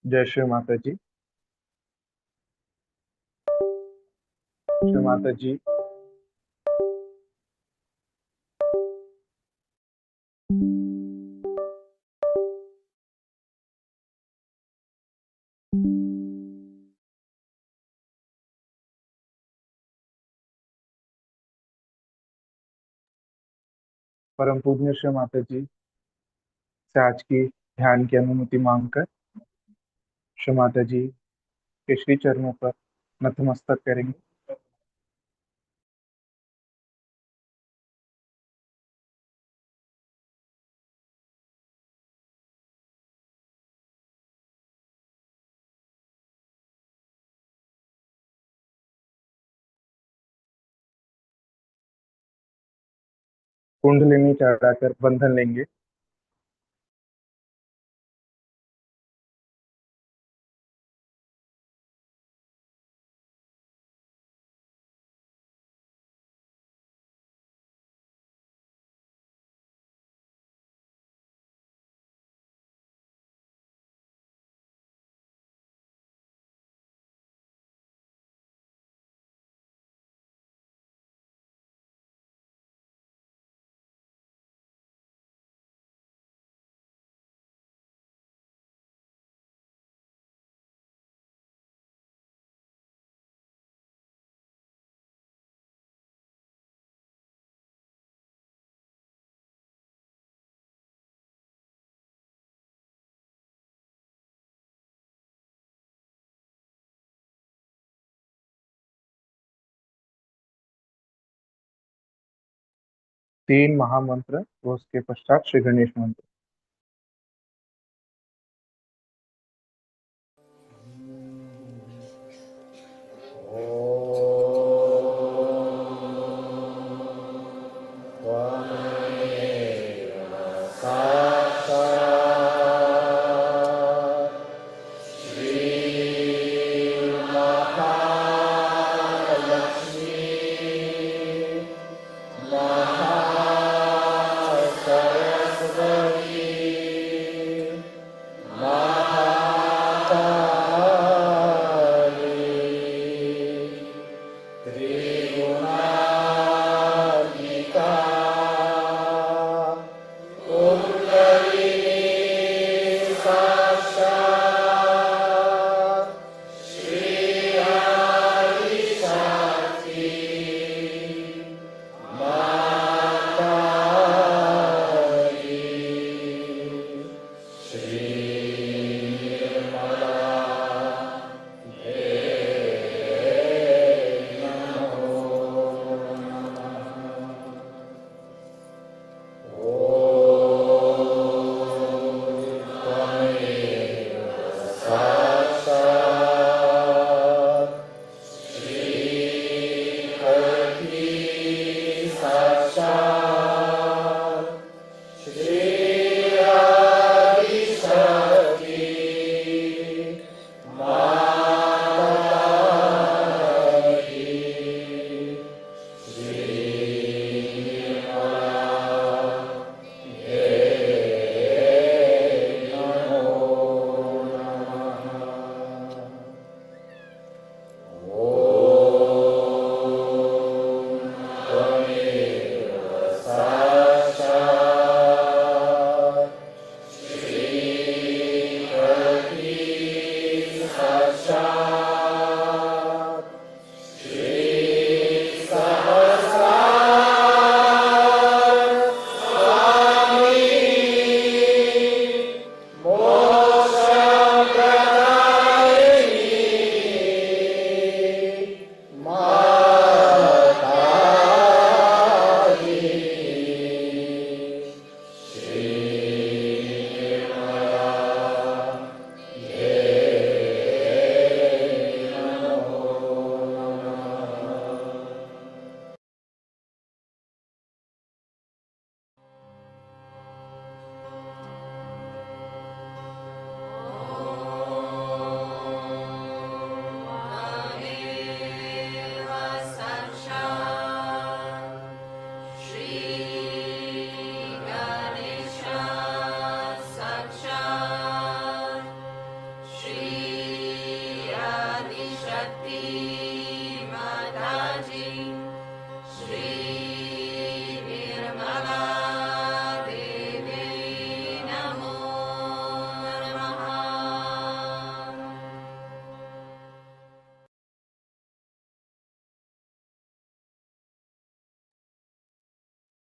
जय श्री माता जी। श्री माता जी। परम पूज्य श्री माता जी से आज की ध्यान की अनुमति मांगकर श्री माता जी के श्री चरणों पर नतमस्तक करेंगे। कुंडलिनी चढ़ाकर बंधन लेंगे। तीन महामंत्र व उसके पश्चात श्री गणेश मंत्र।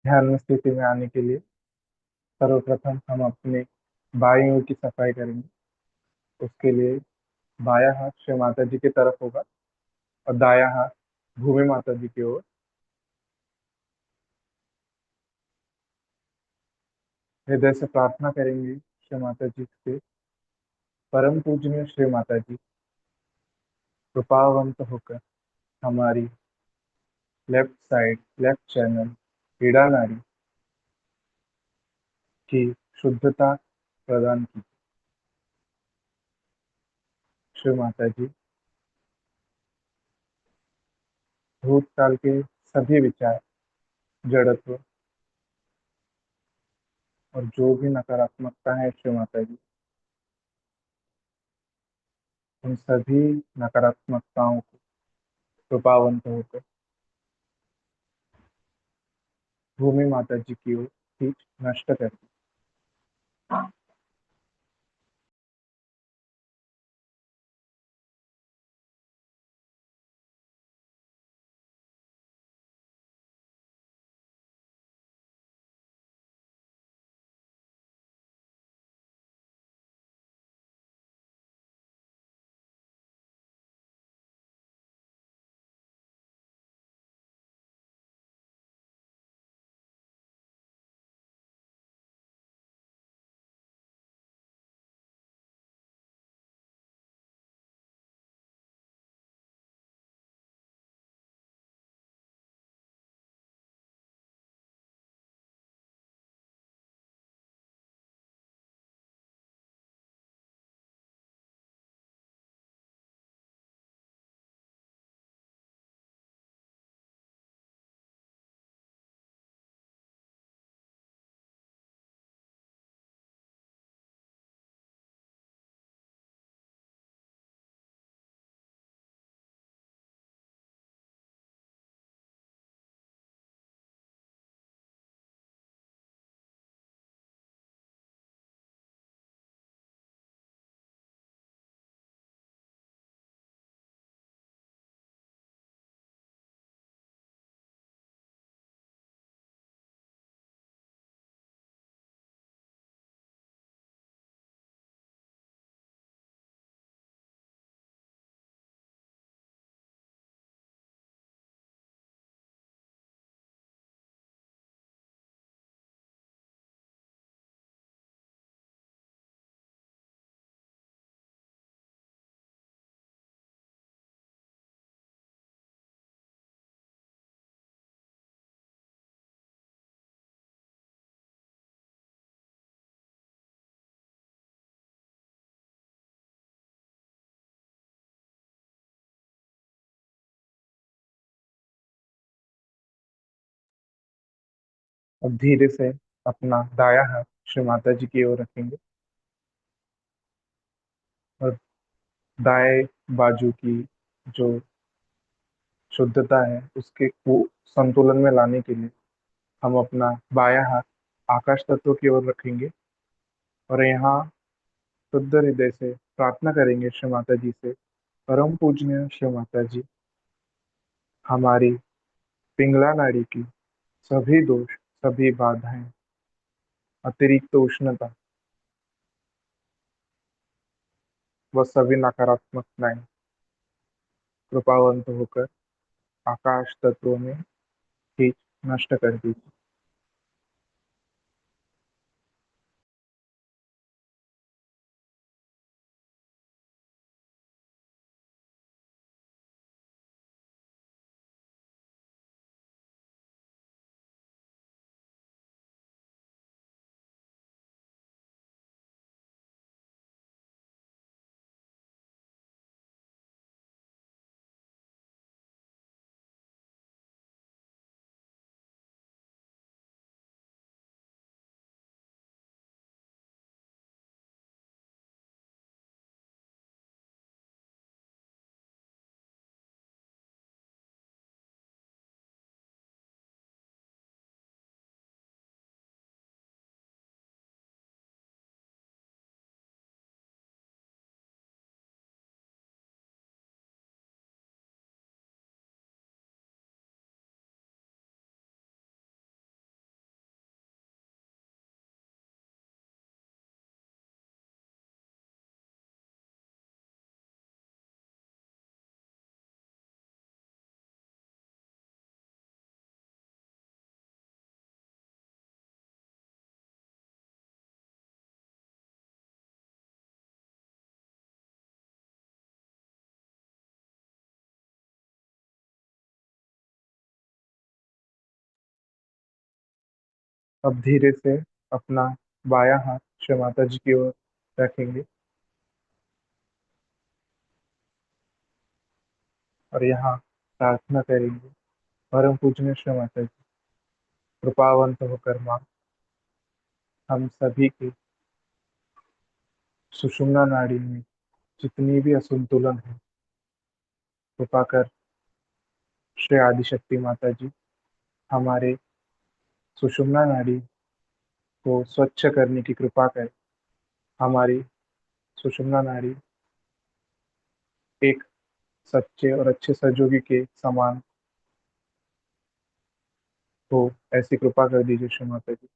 ध्यान में स्थिति में आने के लिए सर्वप्रथम हम अपने बाईं ओर की सफाई करेंगे। उसके लिए बायां हाथ श्री माता जी की तरफ होगा और दायां हाथ भूमि माता जी की ओर। हृदय से प्रार्थना करेंगे श्री माता जी से, परम पूजनीय श्री माता जी, कृपावंत होकर हमारी लेफ्ट साइड, लेफ्ट चैनल, पीड़ा नाड़ी की शुद्धता प्रदान की। श्री माता जी, भूतकाल के सभी विचार, जड़त्व और जो भी नकारात्मकता है श्री माता जी, उन सभी नकारात्मकताओं को कृपावंत होकर भूमि माता जी की ओर खींच नष्ट कर दी। अब धीरे से अपना दायां हाथ श्री माता जी की ओर रखेंगे और दाएं बाजू की जो शुद्धता है उसके को संतुलन में लाने के लिए हम अपना बायां हाथ आकाश तत्व की ओर रखेंगे और यहाँ शुद्ध हृदय से प्रार्थना करेंगे श्री माता जी से, परम पूजनीय श्री माता जी, हमारी पिंगला नाड़ी की सभी दोष, सभी बाधाएं, अतिरिक्त उष्णता व सभी नकारात्मकताएं कृपावंत होकर आकाश तत्वों में खींच नष्ट कर दीजिए। अब धीरे से अपना बायां हाथ श्री माता जी की ओर रखेंगे और यहाँ प्रार्थना करेंगे। परम पूजनीय श्री माता जी, कृपावंत होकर माँ हम सभी के सुषुम्ना नाड़ी में जितनी भी असंतुलन है, कृपा कर श्री आदिशक्ति माता जी हमारे सुषुम्ना नाड़ी को स्वच्छ करने की कृपा करें। हमारी सुषुम्ना नाड़ी एक सच्चे और अच्छे सहयोगी के समान हो, ऐसी कृपा कर दीजिए श्री माता जी।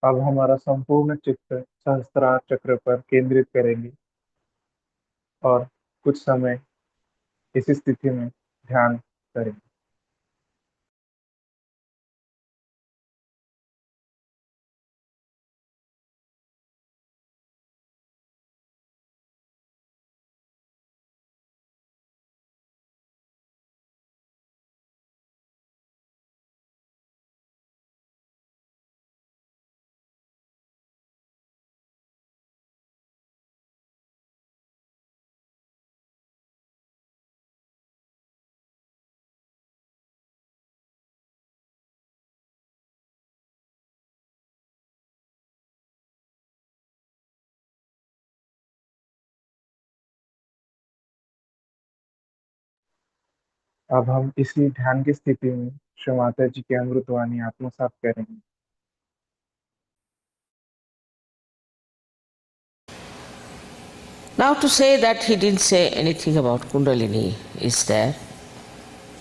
अब हमारा संपूर्ण चित्त सहस्त्रार चक्र पर केंद्रित करेंगे और कुछ समय इसी स्थिति में ध्यान करेंगे। अब हम इसी ध्यान की स्थिति में श्री माता जी की अमृतवाणी आत्मसात करेंगे। Now, to say that he didn't say anything about Kundalini is there.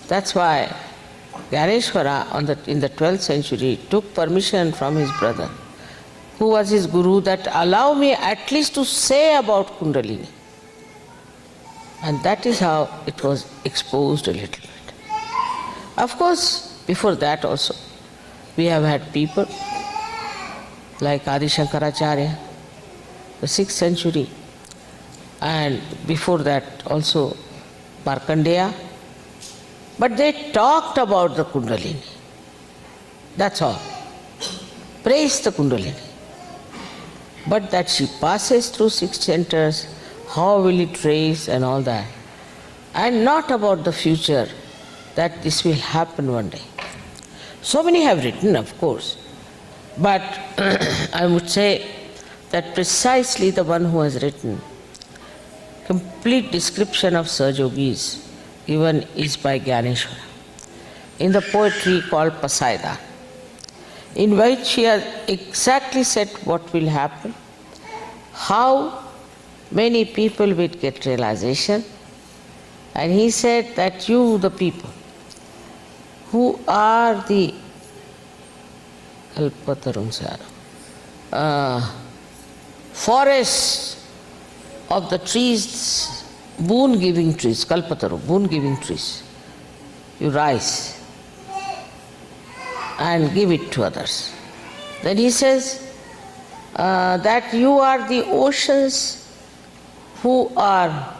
That's why Ganeshwara in the 12th century took permission from his brother, who was his guru, that allow me at least to say about Kundalini. And that is how it was exposed a little bit. Of course, before that also, we have had people like Adi Shankaracharya, the 6th century, and before that also Markandeya. But they talked about the Kundalini. That's all. Praise the Kundalini. But that she passes through 6 centers, how will it raise and all that. And not about the future, that this will happen one day. So many have written, of course. But I would say that precisely the one who has written complete description of Sahajogis given is by Gyaneshwara in the poetry called Pasaida, in which he has exactly said what will happen, how many people will get realization, and he said that you, the people, who are the forests of the trees, boon-giving trees, kalpataru, boon-giving trees, you rise and give it to others. Then he says that you are the oceans who are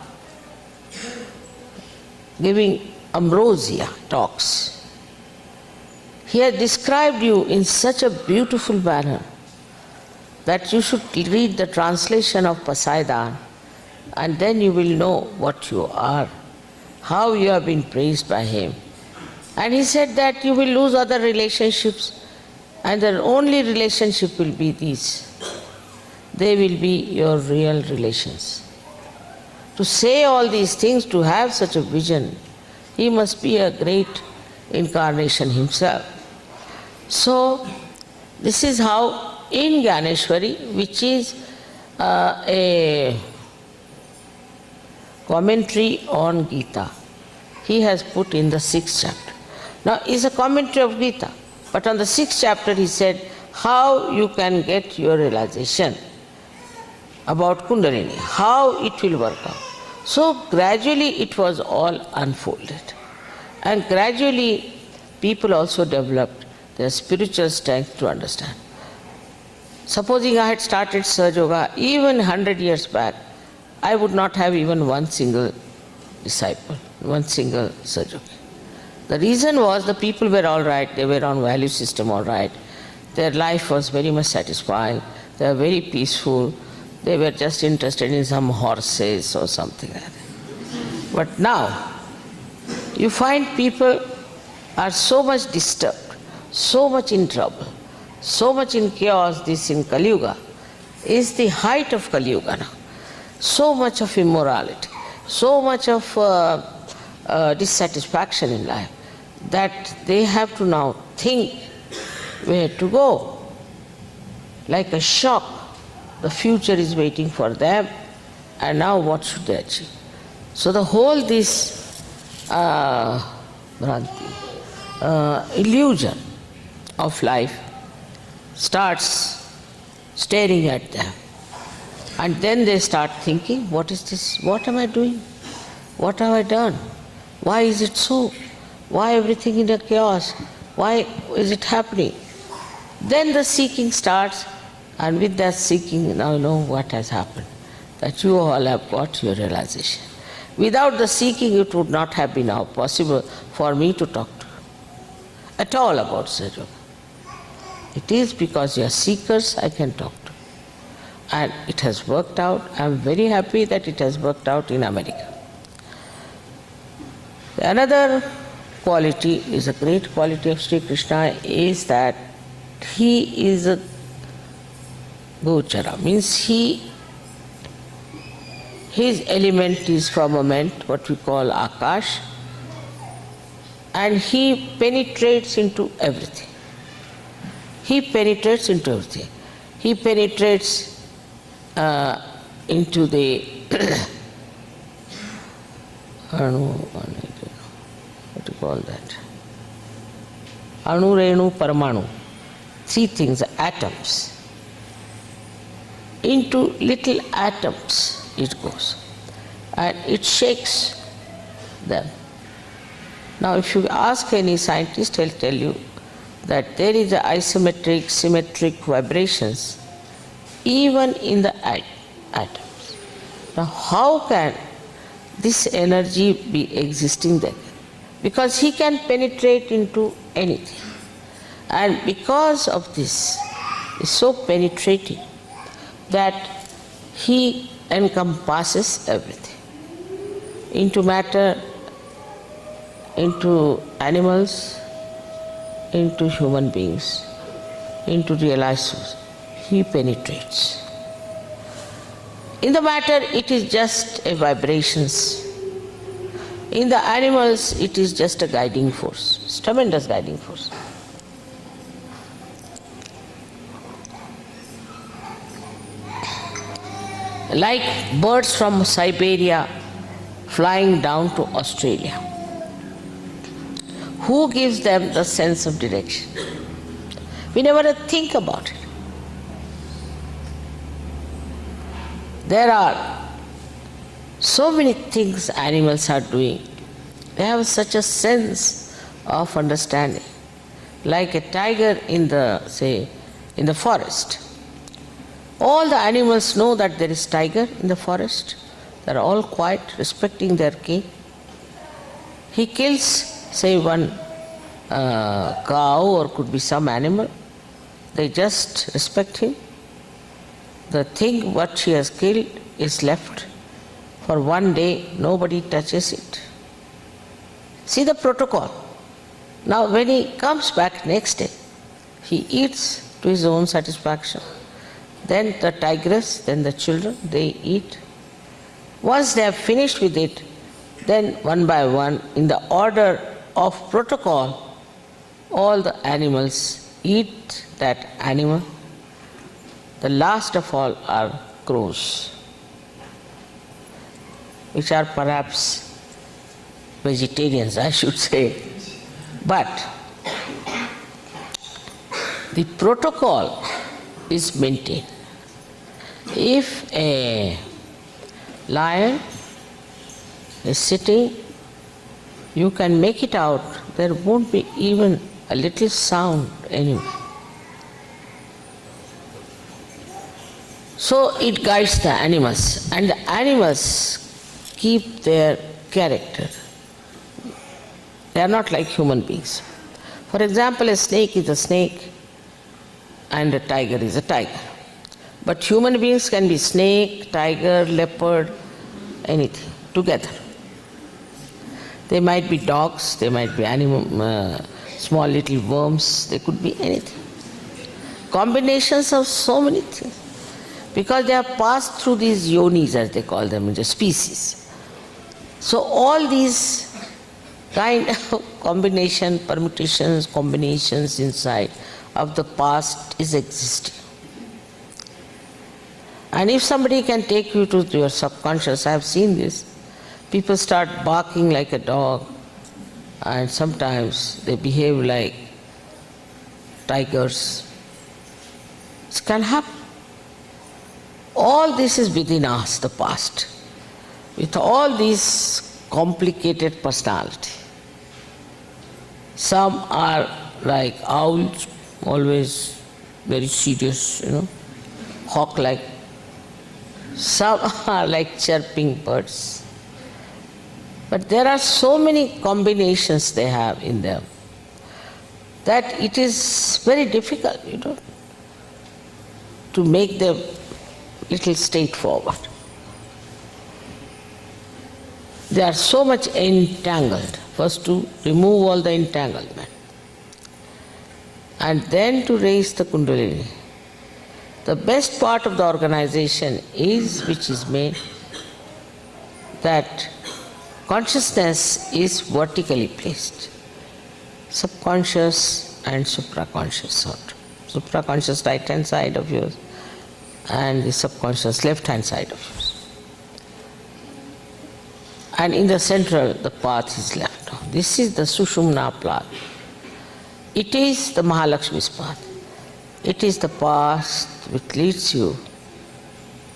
giving ambrosia talks. He has described you in such a beautiful manner that you should read the translation of Pasaidan, and then you will know what you are, how you have been praised by him. And he said that you will lose other relationships And their only relationship will be these. They will be your real relations. To say all these things, to have such a vision, he must be a great incarnation himself. So, this is how in Gyaneshwari, which is a commentary on Gita, he has put in the 6th chapter. Now, it's a commentary of Gita, but on the 6th chapter he said how you can get your realization about Kundalini, how it will work out. So gradually it was all unfolded. And gradually people also developed their spiritual strength to understand. Supposing I had started Sahaja Yoga even 100 years back, I would not have even one single disciple, one single Sahaja Yogi. The reason was the people were all right, they were on value system all right, their life was very much satisfying, they were very peaceful, they were just interested in some horses or something like that. But now, you find people are so much disturbed, so much in trouble, so much in chaos. This in Kali Yuga is the height of Kali Yuga now. So much of immorality, so much of dissatisfaction in life, that they have to now think where to go. Like a shock, the future is waiting for them, and now what should they achieve? So the whole this illusion of life starts staring at them. And then they start thinking, what is this? What am I doing? What have I done? Why is it so? Why everything in a chaos? Why is it happening? Then the seeking starts, and with that seeking, now you know what has happened, that you all have got your realization. Without the seeking, it would not have been now possible for me to talk to you at all about Sahaja Yoga. It is because you are seekers I can talk to you. And it has worked out. I am very happy that it has worked out in America. Another quality is a great quality of Sri Krishna is that he is a Gochara, means his element is firmament, what we call Akash, and he penetrates into everything. He penetrates into everything. He penetrates into the what do you call that? Anu, Renu, Paramanu. 3 things, atoms. Into little atoms it goes, and it shakes them. Now if you ask any scientist, he'll tell you that there is a isometric, symmetric vibrations even in the atoms. Now how can this energy be existing there? Because he can penetrate into anything. And because of this, is so penetrating that he encompasses everything. Into matter, into animals, into human beings, into realized souls. He penetrates. In the matter, it is just a vibrations. In the animals, it is just a guiding force. It's tremendous guiding force. Like birds from Siberia flying down to Australia. Who gives them the sense of direction? We never think about it. There are so many things animals are doing. They have such a sense of understanding. Like a tiger in the forest. All the animals know that there is tiger in the forest. They are all quiet, respecting their king. He kills, say, one cow or could be some animal. They just respect him. The thing what he has killed is left for one day, nobody touches it. See the protocol. Now when he comes back next day, He eats to his own satisfaction. Then the tigress, then the children, they eat. Once they have finished with it, then one by one, in the order of protocol, all the animals eat that animal. The last of all are crows, which are perhaps vegetarians, I should say. But the protocol is maintained. If a lion is sitting, you can make it out, there won't be even a little sound anyway. So it guides the animals, and the animals keep their character. They are not like human beings. For example, a snake is a snake and a tiger is a tiger. But human beings can be snake, tiger, leopard, anything together. They might be dogs, they might be small little worms, they could be anything. Combinations of so many things. Because they have passed through these yonis, as they call them, in the species. So all these kind of permutations, combinations inside of the past is existing. And if somebody can take you to your subconscious, I have seen this, people start barking like a dog, and sometimes they behave like tigers. This can happen. All this is within us, the past, with all these complicated personality. Some are like owls, always very serious, hawk-like. Some are like chirping birds. But there are so many combinations they have in them that it is very difficult, to make them little straightforward. They are so much entangled. First to remove all the entanglement, and then to raise the kundalini. The best part of the organization is, which is made, that consciousness is vertically placed. Subconscious and supraconscious sort. Supraconscious right hand side of yours and the subconscious left hand side of yours. And in the central, the path is left. This is the Sushumna path. It is the Mahalakshmi's path. It is the path which leads you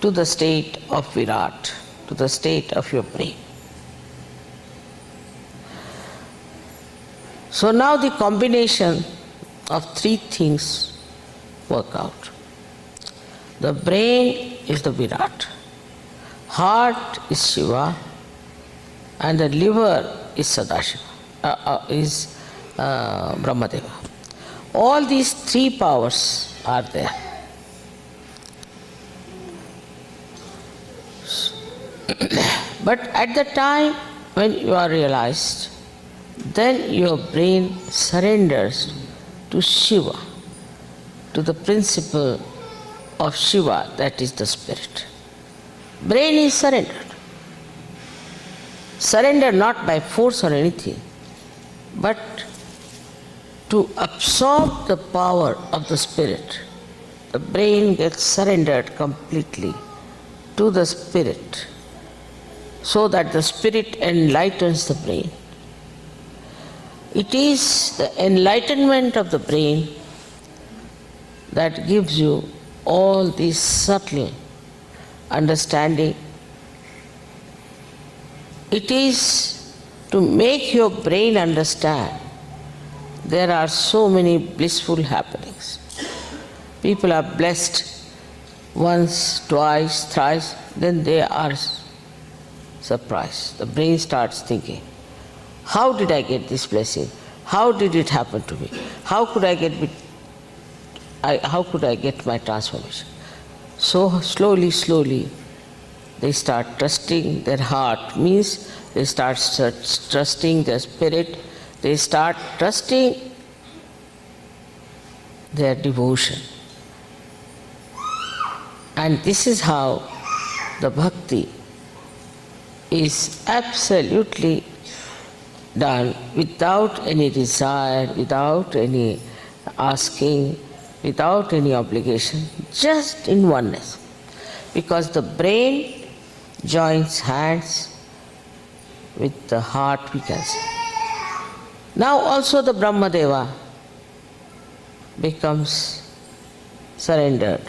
to the state of Virat, to the state of your brain. So now the combination of three things work out. The brain is the Virat, heart is Shiva, and the liver is Sadashiva, is Brahmadeva. All these three powers are there. But at the time when you are realized, then your brain surrenders to Shiva, to the principle of Shiva, that is the spirit. Brain is surrendered. Surrender not by force or anything, but to absorb the power of the spirit. The brain gets surrendered completely to the spirit, so that the spirit enlightens the brain. It is the enlightenment of the brain that gives you all this subtle understanding. It is to make your brain understand there are so many blissful happenings. People are blessed once, twice, thrice, then they are surprised. The brain starts thinking, how did I get this blessing? How did it happen to me? How could I get my transformation? So slowly, they start trusting their heart, means they start trusting their spirit, they start trusting their devotion. And this is how the bhakti is absolutely done without any desire, without any asking, without any obligation, just in oneness. Because the brain joins hands with the heart, we can say. Now also the Brahmadeva becomes surrendered.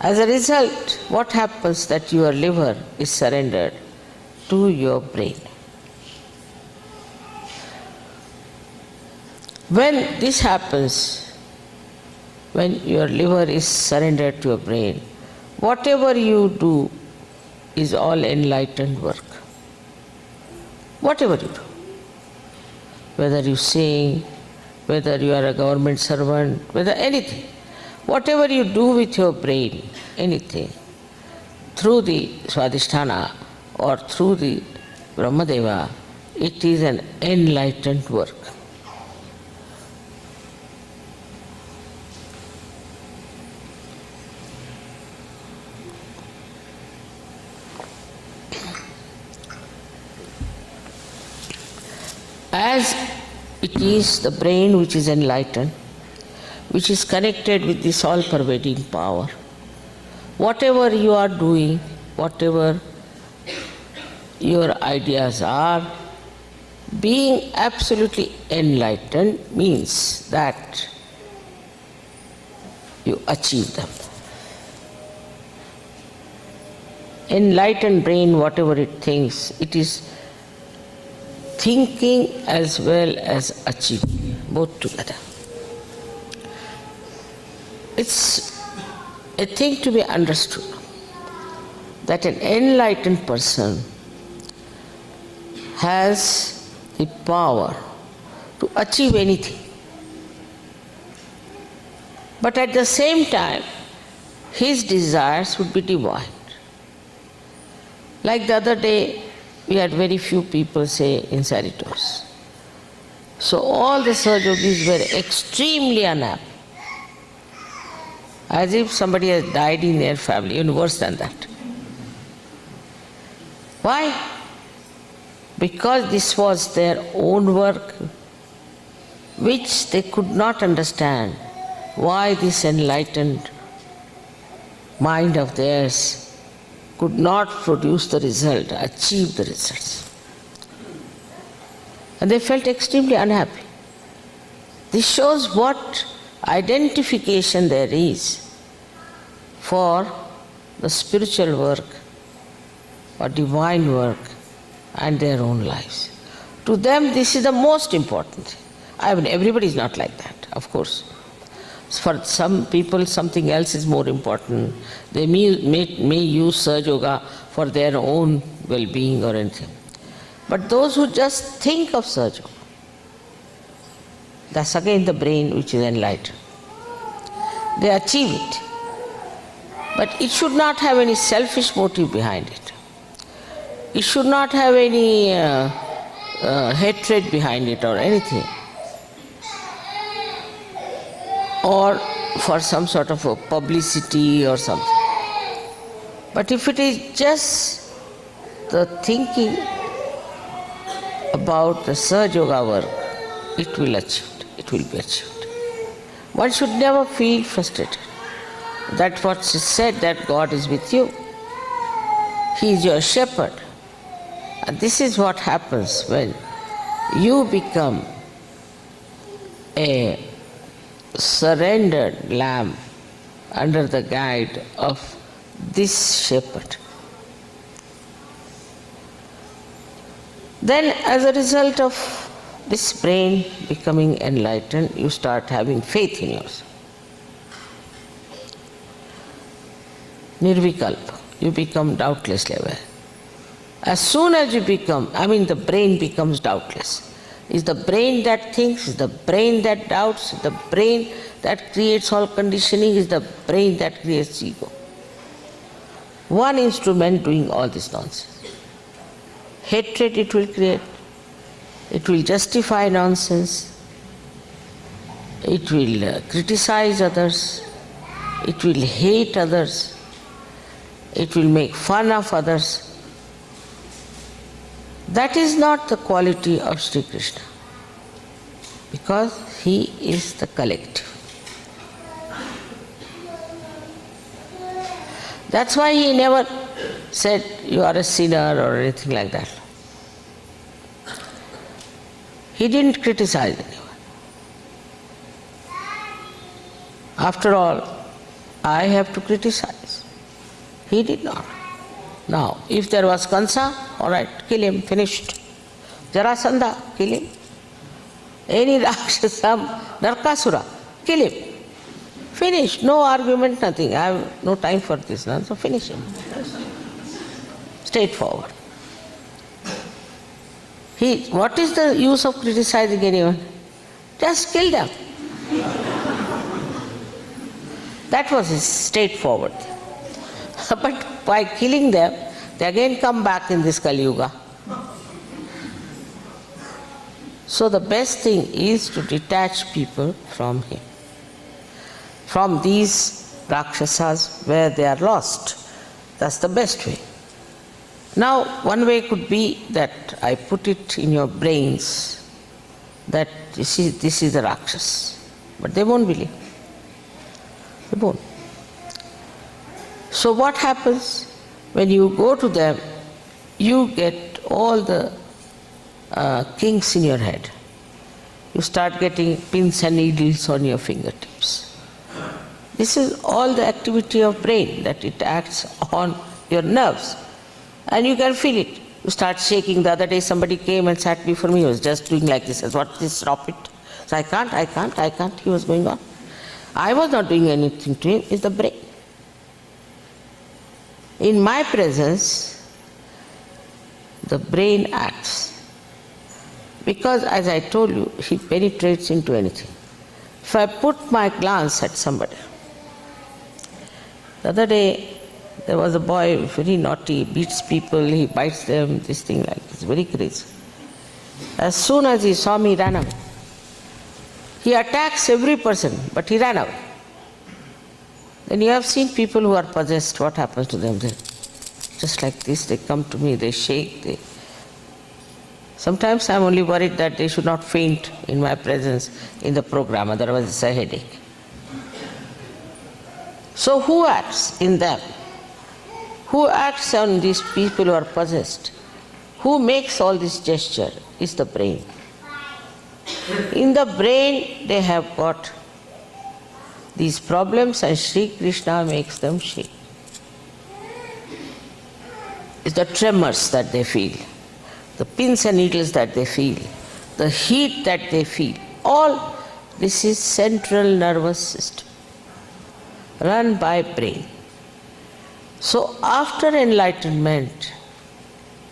As a result, what happens that your liver is surrendered to your brain. When this happens, when your liver is surrendered to your brain, whatever you do is all enlightened work. Whatever you do. Whether you sing, whether you are a government servant, whether anything. Whatever you do with your brain, anything, through the Swadhisthana or through the Brahmadeva, it is an enlightened work. As it is the brain which is enlightened, which is connected with this all-pervading power, whatever you are doing, whatever your ideas are, being absolutely enlightened means that you achieve them. Enlightened brain, whatever it thinks, it is thinking as well as achieving, both together. It's a thing to be understood that an enlightened person has the power to achieve anything. But at the same time, his desires would be divine. Like the other day, we had very few people say in Saritos. So all the Sahajogis were extremely unhappy. As if somebody has died in their family, even worse than that. Why? Because this was their own work, which they could not understand why this enlightened mind of theirs could not produce the result, achieve the results. And they felt extremely unhappy. This shows what identification there is for the spiritual work or divine work and their own lives. To them, this is the most important thing. I mean, everybody is not like that, of course. For some people, something else is more important. They may use Sahaja Yoga for their own well-being or anything. But those who just think of Sahaja Yoga, that's again the brain which is enlightened. They achieve it. But it should not have any selfish motive behind it. It should not have any hatred behind it or anything. Or for some sort of a publicity or something. But if it is just the thinking about the Sahaja Yoga work, it will achieve. It will be achieved. One should never feel frustrated. That's what is said, that God is with you. He is your shepherd. And this is what happens when you become a surrendered lamb under the guide of this shepherd. Then, as a result of this brain becoming enlightened, you start having faith in yourself. Nirvikalpa, you become doubtlessly aware. As soon as you become, the brain becomes doubtless. Is the brain that thinks, is the brain that doubts, is the brain that creates all conditioning, is the brain that creates ego. One instrument doing all this nonsense. Hatred it will create. It will justify nonsense. it will criticize others, it will hate others, it will make fun of others. That is not the quality of Sri Krishna, because he is the collective. That's why he never said you are a sinner or anything like that. He didn't criticize anyone. After all, I have to criticize. He did not. Now, if there was Kansa, all right, kill him, finished. Jarasandha, kill him. Any Rakshasa, Narkasura, kill him. Finish, no argument, nothing. I have no time for this now, so finish him. Straightforward. What is the use of criticizing anyone? Just kill them. That was his straightforward. But by killing them, they again come back in this Kali Yuga. So the best thing is to detach people from him, from these Rakshasas where they are lost. That's the best way. Now, one way could be that I put it in your brains that this is the Rakshas. But they won't believe. They won't. So what happens when you go to them? You get all the kinks in your head. You start getting pins and needles on your fingertips. This is all the activity of brain, that it acts on your nerves. And you can feel it. You start shaking. The other day somebody came and sat before me. He was just doing like this. I said, what is this? Stop it. So I can't. He was going on. I was not doing anything to him. It's the brain. In my presence, the brain acts. Because as I told you, he penetrates into anything. If I put my glance at somebody, the other day there was a boy, very naughty, beats people, he bites them, this thing like this, very crazy. As soon as he saw me, he ran away. He attacks every person, but he ran away. Then you have seen people who are possessed, what happens to them then? Just like this, they come to me, they shake, Sometimes I'm only worried that they should not faint in my presence in the program, otherwise it's a headache. So who acts in them? Who acts on these people who are possessed? Who makes all this gesture? Is the brain. In the brain they have got these problems and Sri Krishna makes them shake. It's the tremors that they feel, the pins and needles that they feel, the heat that they feel. All this is central nervous system, run by brain. So after enlightenment,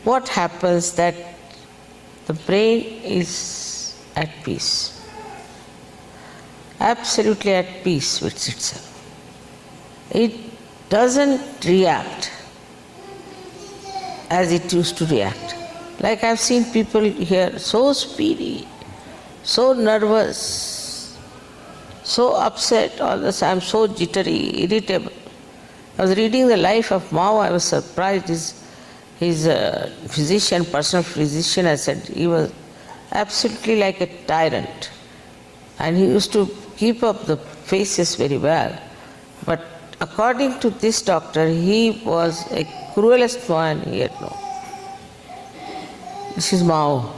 what happens that the brain is at peace, absolutely at peace with itself. It doesn't react as it used to react. Like I've seen people here so speedy, so nervous, so upset, all this, I'm so jittery, irritable. I was reading the life of Mao, I was surprised. His physician, personal physician, I said he was absolutely like a tyrant. And he used to keep up the faces very well. But according to this doctor, he was a cruelest man he had known. This is Mao,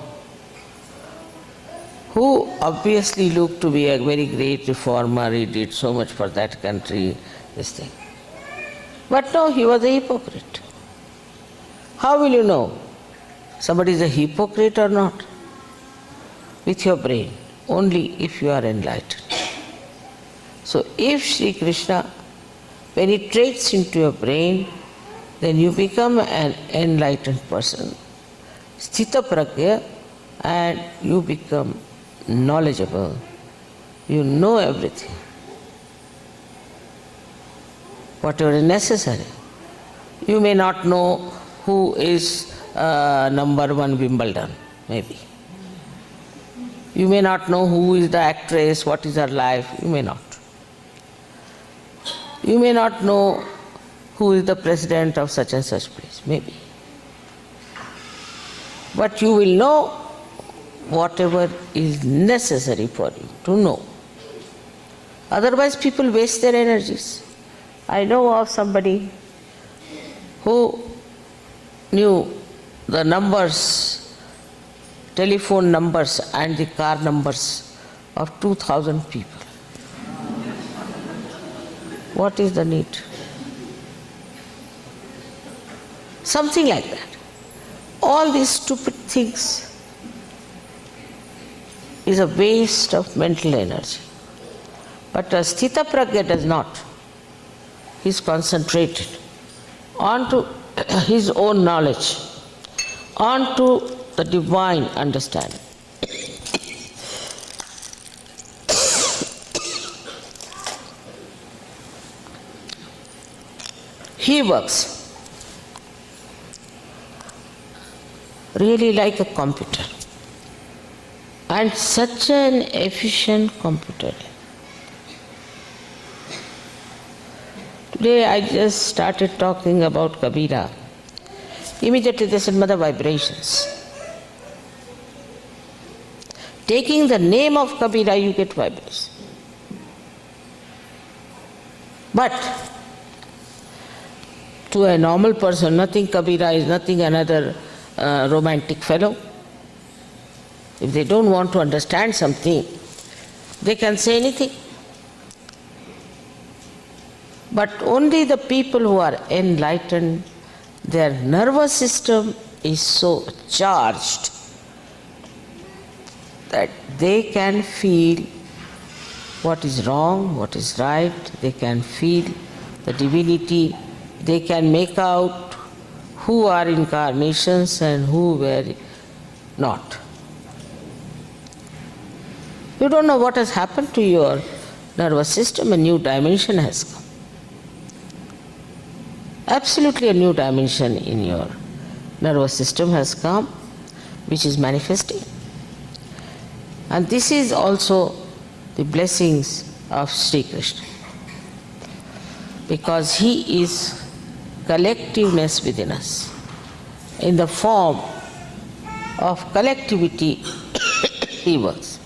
who obviously looked to be a very great reformer. He did so much for that country, this thing. But no, he was a hypocrite. How will you know somebody is a hypocrite or not? With your brain, only if you are enlightened. So if Sri Krishna penetrates into your brain, then you become an enlightened person, sthita pragya, and you become knowledgeable. You know everything, whatever is necessary. You may not know who is number one Wimbledon, maybe. You may not know who is the actress, what is her life, you may not. You may not know who is the president of such and such place, maybe. But you will know whatever is necessary for you to know. Otherwise people waste their energies. I know of somebody who knew the numbers, telephone numbers and the car numbers of 2,000 people. What is the need? Something like that. All these stupid things is a waste of mental energy. But a Sthita Prajna does not. He is concentrated onto his own knowledge, onto the divine understanding. He works really like a computer, and such an efficient computer. Today I just started talking about Kabira. Immediately they said, Mother, vibrations. Taking the name of Kabira, you get vibrations. But to a normal person, nothing Kabira is nothing another romantic fellow. If they don't want to understand something, they can say anything. But only the people who are enlightened, their nervous system is so charged that they can feel what is wrong, what is right, they can feel the divinity, they can make out who are incarnations and who were not. You don't know what has happened to your nervous system, a new dimension has come. Absolutely a new dimension in your nervous system has come, which is manifesting. And this is also the blessings of Sri Krishna, because he is collectiveness within us. In the form of collectivity, he works.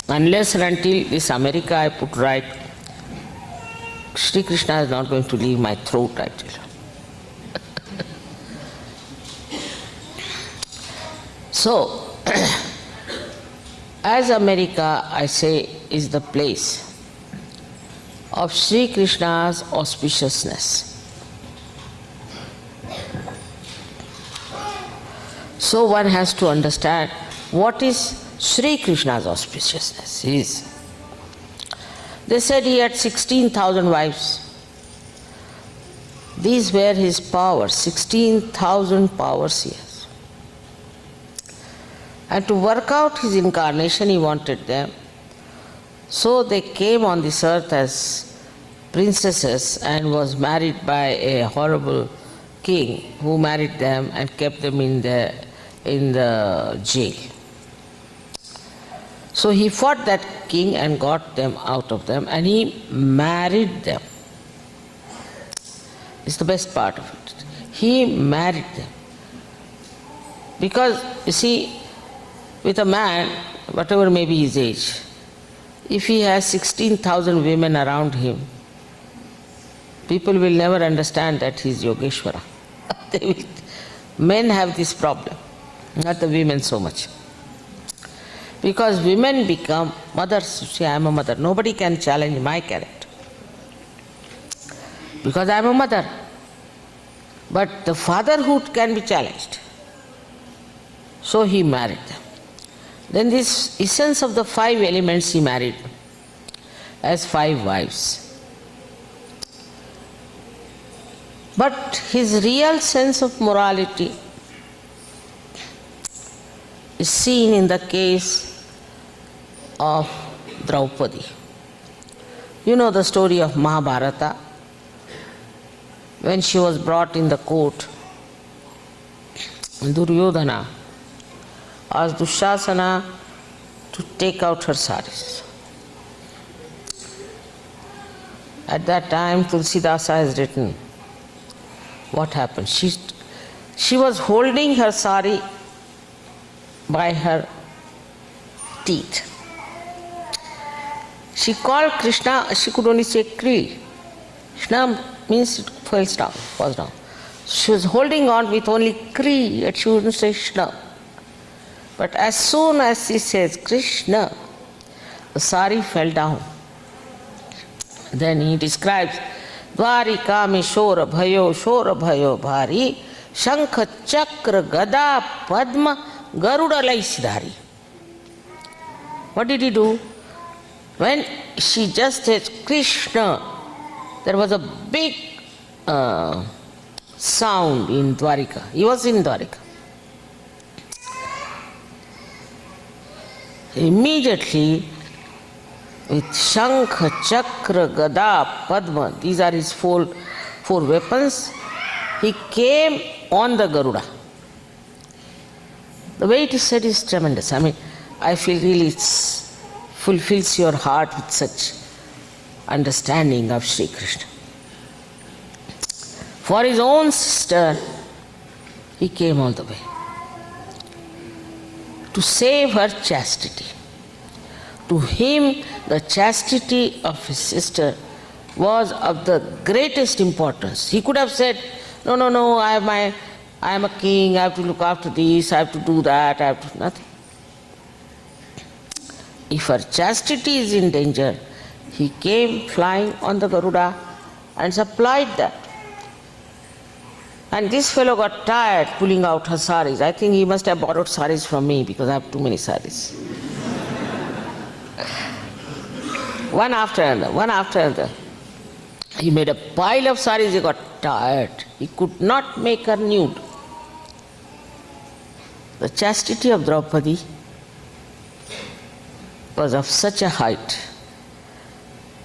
Unless and until this America I put right, Sri Krishna is not going to leave my throat, I tell you. So, as America, I say, is the place of Sri Krishna's auspiciousness. So one has to understand what is Sri Krishna's auspiciousness is. They said he had 16,000 wives. These were his powers, 16,000 powers he has. And to work out his incarnation, he wanted them. So they came on this earth as princesses and was married by a horrible king who married them and kept them in the jail. So he fought that king and got them out of them, and he married them. It's the best part of it. He married them. Because, you see, with a man, whatever may be his age, if he has 16,000 women around him, people will never understand that he is Yogeshwara. Men have this problem, not the women so much. Because women become mothers. See, I am a mother. Nobody can challenge my character. Because I am a mother. But the fatherhood can be challenged. So he married them. Then this essence of the 5 elements he married as 5 wives. But his real sense of morality is seen in the case of Draupadi. You know the story of Mahabharata. when she was brought in the court, Duryodhana asked Dushasana to take out her saris. At that time, Tulsidasa has written what happened. She was holding her sari by her teeth. She called Krishna, she could only say Kri. Krishna means it falls down. She was holding on with only Kri, and she wouldn't say Krishna. But as soon as she says Krishna, the sari fell down. Then he describes Dwarika me shora bhayo bhari, shankha chakra gada padma garuda laisidhari. What did he do? When she just said Krishna, there was a big sound in Dwarika. He was in Dwarika. Immediately, with Shankha, Chakra, Gada, Padma, these are his four weapons, he came on the Garuda. The way it is said is tremendous. I mean, I feel really it fulfills your heart with such understanding of Sri Krishna. For his own sister, he came all the way to save her chastity. To him, the chastity of his sister was of the greatest importance. He could have said, no, I am a king, I have to look after this, I have to do that, I have to nothing. If her chastity is in danger, he came flying on the Garuda and supplied that. And this fellow got tired pulling out her saris. I think he must have borrowed saris from me because I have too many saris. One after another. He made a pile of saris, he got tired. He could not make her nude. The chastity of Draupadi was of such a height.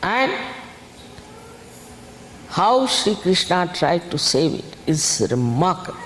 And how Sri Krishna tried to save it is remarkable.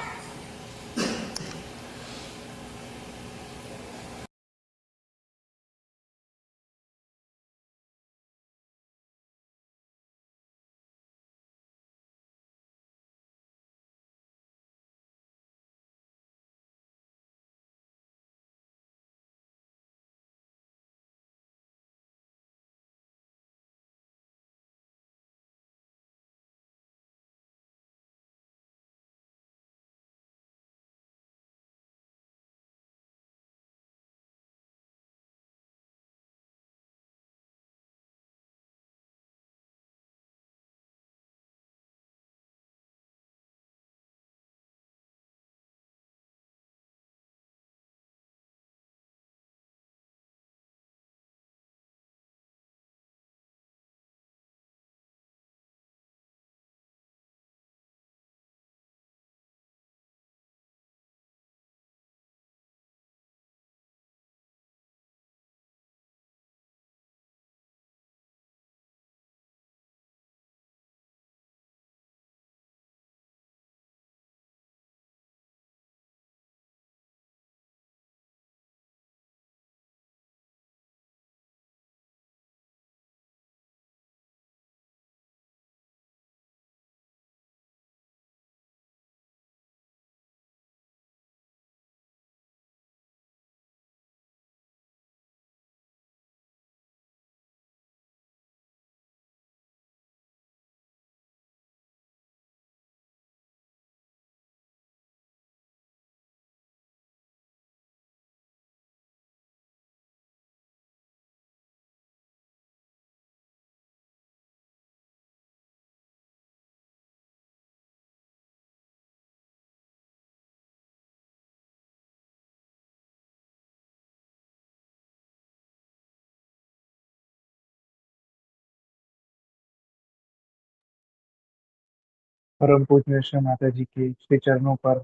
परम पूज्य श्री माता जी के श्री चरणों पर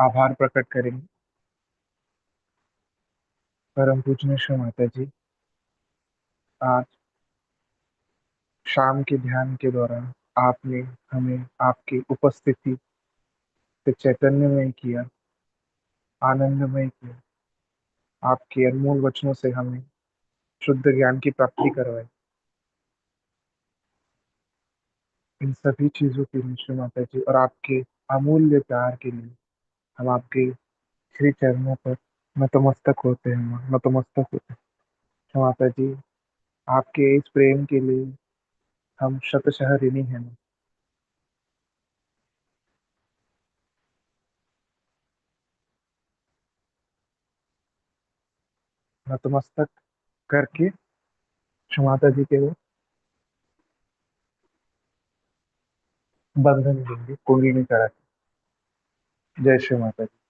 आभार प्रकट करेंगे। परम पूज्य श्री माता जी, आज शाम के ध्यान के दौरान आपने हमें आपकी उपस्थिति से चैतन्यमय किया, आनंदमय किया। आपके अनमोल वचनों से हमें शुद्ध ज्ञान की प्राप्ति करवाई। इन सभी चीजों के लिए श्री माता जी और आपके अमूल्य प्यार के लिए हम आपके श्री चरणों पर नतमस्तक होते हैं माँ, नतमस्तक होते हैं श्री माता जी। आपके इस प्रेम के लिए हम शतशः ऋणी हैं माँ। नतमस्तक करके श्री माता जी के वो बंधन देंगे कुंडली करा के। जय श्री माता जी।